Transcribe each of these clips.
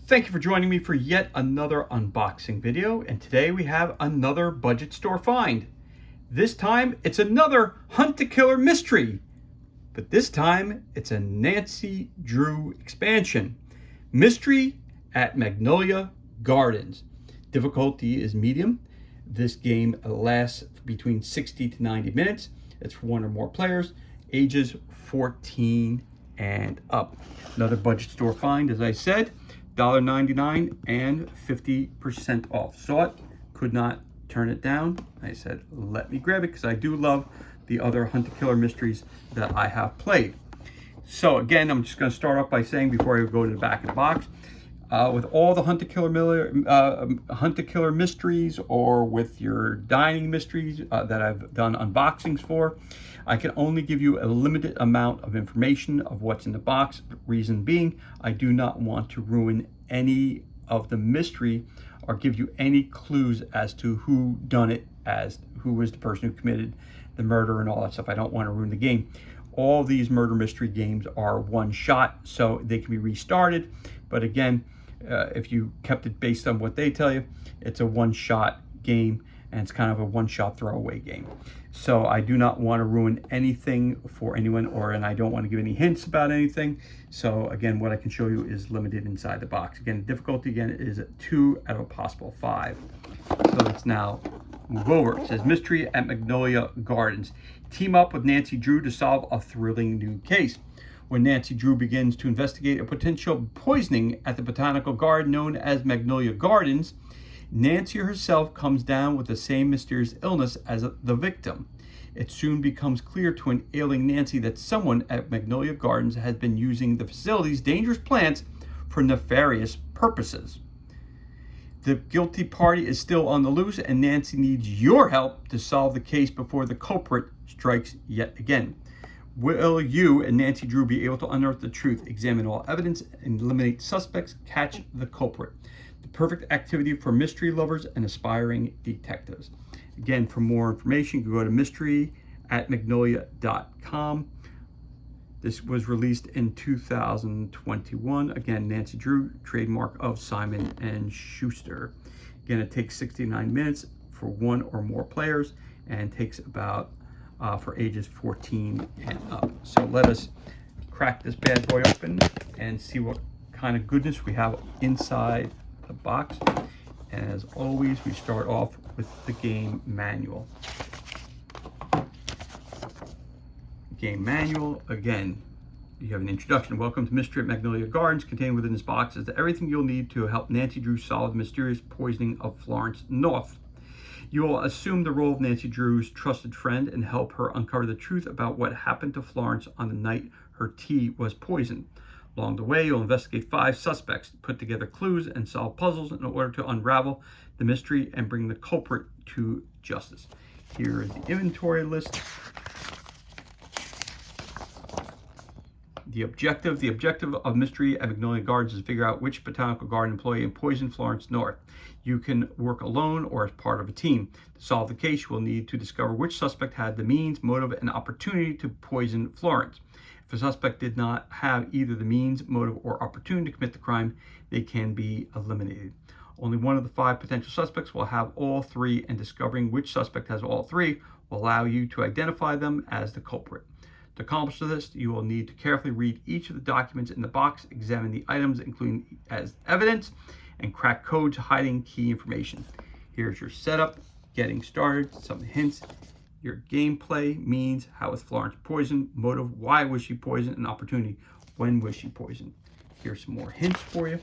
Thank you for joining me for yet another unboxing video, and today we have another budget store find. This time it's another Hunt to Killer mystery, but this time it's a Nancy Drew expansion. Mystery at Magnolia Gardens. Difficulty is medium. This game lasts between 60 to 90 minutes. It's for one or more players, ages 14 and up. Another budget store find, as I said. $1.99 and 50% off. Saw it, could not turn it down. I said, let me grab it because I do love the other Hunt to Killer mysteries that I have played. So again, I'm just going to start off by saying before I go to the back of the box, with all the Hunt to Killer mysteries, or with your dining mysteries that I've done unboxings for, I can only give you a limited amount of information of what's in the box. Reason being, I do not want to ruin any of the mystery or give you any clues as to who done it, as who was the person who committed the murder and all that stuff. I don't want to ruin the game. All these murder mystery games are one shot, so they can be restarted. But again, if you kept it based on what they tell you, it's a one-shot game, and it's kind of a one-shot throwaway game. So I do not want to ruin anything for anyone, and I don't want to give any hints about anything. So again, what I can show you is limited inside the box. Again, difficulty again is 2 out of a possible 5. So let's now move over. It says Mystery at Magnolia Gardens. Team up with Nancy Drew to solve a thrilling new case. When Nancy Drew begins to investigate a potential poisoning at the botanical garden known as Magnolia Gardens, Nancy herself comes down with the same mysterious illness as the victim. It soon becomes clear to an ailing Nancy that someone at Magnolia Gardens has been using the facility's dangerous plants for nefarious purposes. The guilty party is still on the loose, and Nancy needs your help to solve the case before the culprit strikes yet again. Will you and Nancy Drew be able to unearth the truth, examine all evidence, and eliminate suspects, catch the culprit? The perfect activity for mystery lovers and aspiring detectives. Again, for more information, you can go to mysteryatmagnolia.com. This was released in 2021. Again, Nancy Drew, trademark of Simon & Schuster. Again, it takes 69 minutes for one or more players, and takes about for ages 14 and up. So let us crack this bad boy open and see what kind of goodness we have inside the box. And as always, we start off with the game manual. Game manual, again, you have an introduction. Welcome to Mystery at Magnolia Gardens. Contained within this box is everything you'll need to help Nancy Drew solve the mysterious poisoning of Florence North. You will assume the role of Nancy Drew's trusted friend and help her uncover the truth about what happened to Florence on the night her tea was poisoned. Along the way, you'll investigate 5 suspects, put together clues, and solve puzzles in order to unravel the mystery and bring the culprit to justice. Here is the inventory list. The objective of Mystery at Magnolia Gardens is to figure out which botanical garden employee poisoned Florence North. You can work alone or as part of a team. To solve the case, you will need to discover which suspect had the means, motive, and opportunity to poison Florence. If a suspect did not have either the means, motive, or opportunity to commit the crime, they can be eliminated. Only one of the 5 potential suspects will have all 3, and discovering which suspect has all 3 will allow you to identify them as the culprit. To accomplish this, you will need to carefully read each of the documents in the box, examine the items including as evidence, and crack codes hiding key information. Here's your setup, getting started, some hints, your gameplay means, how was Florence poisoned, motive, why was she poisoned, and opportunity, when was she poisoned. Here's some more hints for you.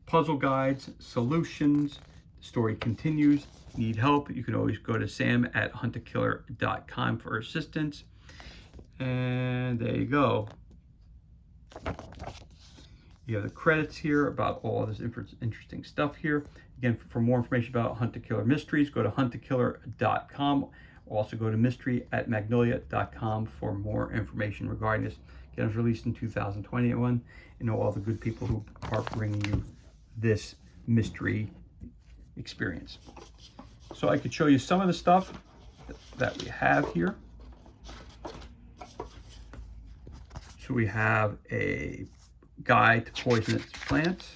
Puzzle guides, solutions, the story continues. Need help, you can always go to sam@hunttokiller.com for assistance. And there you go. You have the credits here about all this interesting stuff here. Again, for more information about Hunt to Killer mysteries, go to hunttokiller.com. Also go to mysteryatmagnolia.com for more information regarding this. Again, it was released in 2021. You know, all the good people who are bringing you this mystery experience. So I could show you some of the stuff that we have here. So we have a Guide to Poisonous Plants.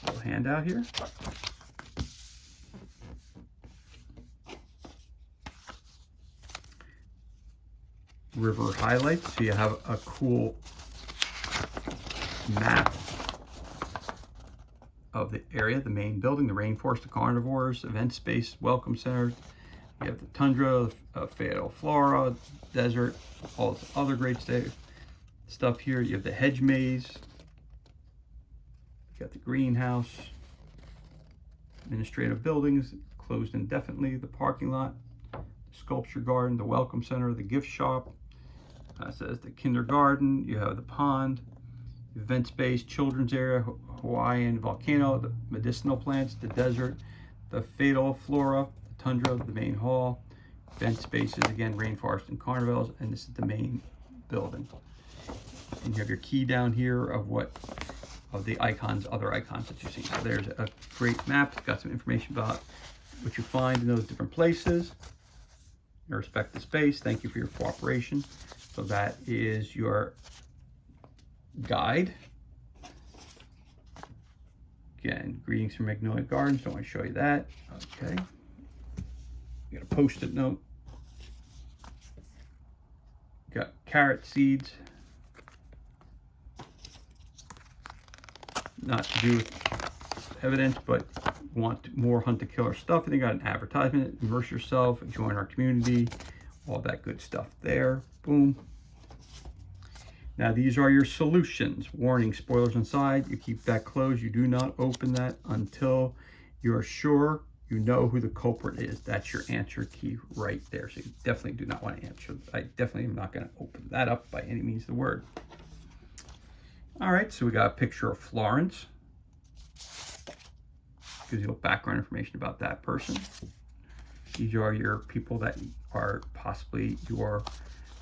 Little handout here. River highlights, so you have a cool map of the area, the main building, the rainforest, the carnivores, event space, welcome center. You have the tundra, fatal flora, desert, all this other great stuff here. You have the hedge maze. You got the greenhouse, administrative buildings closed indefinitely, the parking lot, the sculpture garden, the welcome center, the gift shop. Says the kindergarten. You have the pond, event space, children's area, Hawaiian volcano, the medicinal plants, the desert, the fatal flora, the tundra, the main hall, event spaces, again, rainforest and carnivals, and this is the main building. And you have your key down here of the icons, other icons that you see. So there's a great map. It's got some information about what you find in those different places. You respect the space. Thank you for your cooperation. So that is your guide. Again, greetings from Magnolia Gardens. Don't want to show you that. Okay. You got a post-it note. Got carrot seeds. Not to do with evidence, but want more hunt to killer stuff. And they got an advertisement. Immerse yourself, join our community, all that good stuff there. Boom. Now these are your solutions. Warning, spoilers inside. You keep that closed. You do not open that until you're sure you know who the culprit is. That's your answer key right there. So you definitely do not want to answer. I definitely am not going to open that up by any means of the word. All right, so we got a picture of Florence. Gives you a little background information about that person. These are your people that are possibly your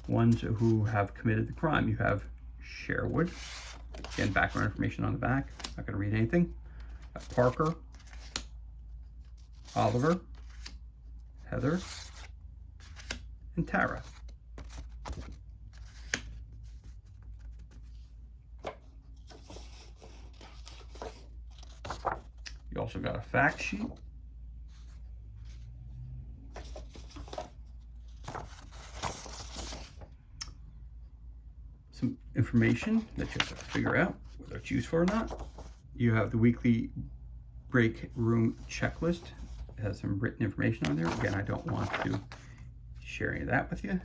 ones who have committed the crime. You have Sherwood. Again, background information on the back. Not going to read anything. Parker, Oliver, Heather, and Tara. You also got a fact sheet. Some information that you have to figure out whether it's useful or not. You have the weekly break room checklist. It has some written information on there. Again, I don't want to share any of that with you.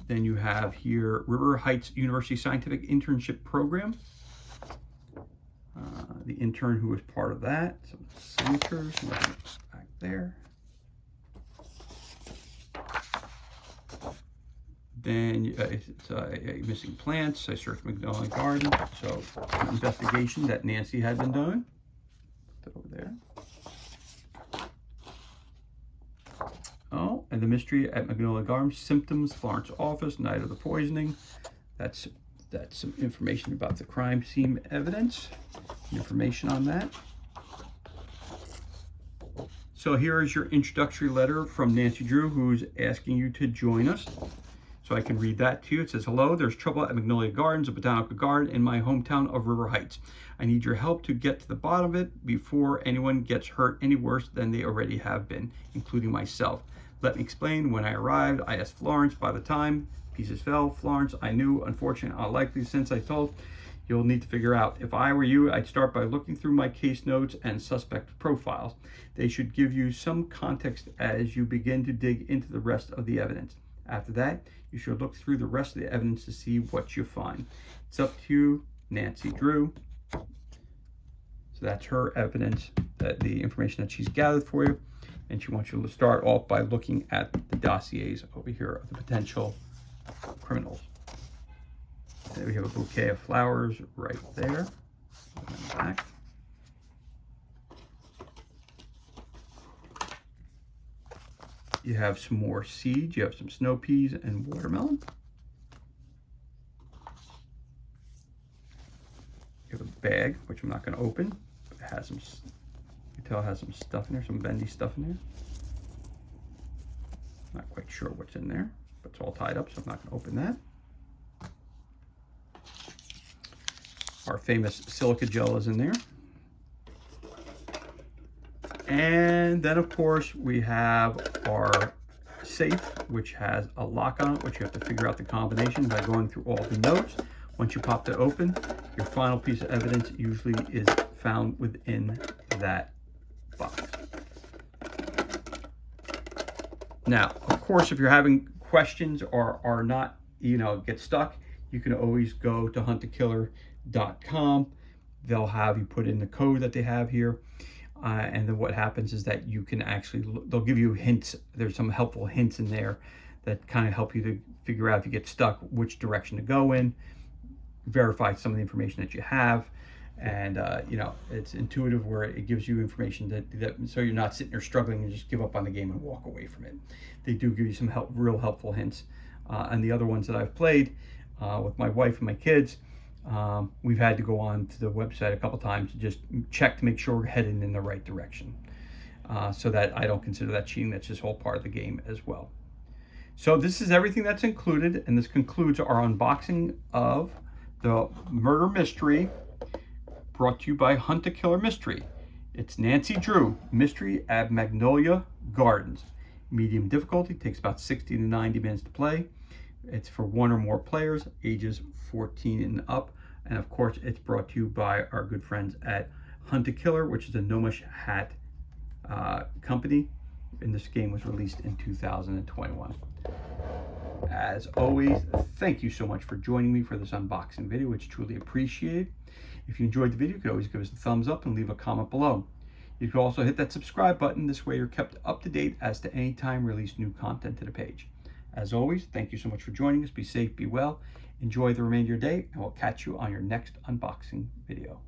Then you have here River Heights University Scientific Internship Program. The intern who was part of that. Some signatures back there. Then it's missing plants. I searched Magnolia Garden. So an investigation that Nancy had been doing. Put that over there. Oh, and the mystery at Magnolia Gardens. Symptoms, Florence office, night of the poisoning. That's some information about the crime scene evidence. Information on that. So here is your introductory letter from Nancy Drew, who's asking you to join us. So I can read that to you. It says, hello, there's trouble at Magnolia Gardens, a botanical garden in my hometown of River Heights. I need your help to get to the bottom of it before anyone gets hurt any worse than they already have been, including myself. Let me explain. When I arrived, I asked Florence. By the time pieces fell, Florence, I knew, unfortunately, unlikely, since I told, you'll need to figure out. If I were you, I'd start by looking through my case notes and suspect profiles. They should give you some context as you begin to dig into the rest of the evidence. After that, you should look through the rest of the evidence to see what you find. It's up to you, Nancy Drew. So that's her evidence, the information that she's gathered for you. And she wants you to start off by looking at the dossiers over here of the potential criminals. And we have a bouquet of flowers right there. Back. You have some more seeds. You have some snow peas and watermelon. You have a bag, which I'm not going to open. But it has some, you can tell it has some stuff in there, some bendy stuff in there. Not quite sure what's in there, but it's all tied up, so I'm not going to open that. Our famous silica gel is in there. And then, of course, we have our safe, which has a lock on it, which you have to figure out the combination by going through all the notes. Once you pop that open, your final piece of evidence usually is found within that box. Now, of course, if you're having questions or are not, get stuck, you can always go to hunttokiller.com. They'll have you put in the code that they have here. And then what happens is that you can actually, they'll give you hints. There's some helpful hints in there that kind of help you to figure out if you get stuck, which direction to go in, verify some of the information that you have. And, it's intuitive where it gives you information that so you're not sitting there struggling and just give up on the game and walk away from it. They do give you some real helpful hints. And the other ones that I've played with my wife and my kids, we've had to go on to the website a couple times to just check to make sure we're heading in the right direction. So that I don't consider that cheating. That's just whole part of the game as well. So this is everything that's included, and this concludes our unboxing of the Murder Mystery, brought to you by Hunt to Killer Mystery. It's Nancy Drew, Mystery at Magnolia Gardens. Medium difficulty, takes about 60 to 90 minutes to play. It's for one or more players, ages 14 and up. And of course, it's brought to you by our good friends at Hunt to Killer, which is a gnomish hat company. And this game was released in 2021. As always, thank you so much for joining me for this unboxing video. It's truly appreciated. If you enjoyed the video, you could always give us a thumbs up and leave a comment below. You can also hit that subscribe button. This way you're kept up to date as to any time we release new content to the page. As always, thank you so much for joining us. Be safe, be well, enjoy the remainder of your day, and we'll catch you on your next unboxing video.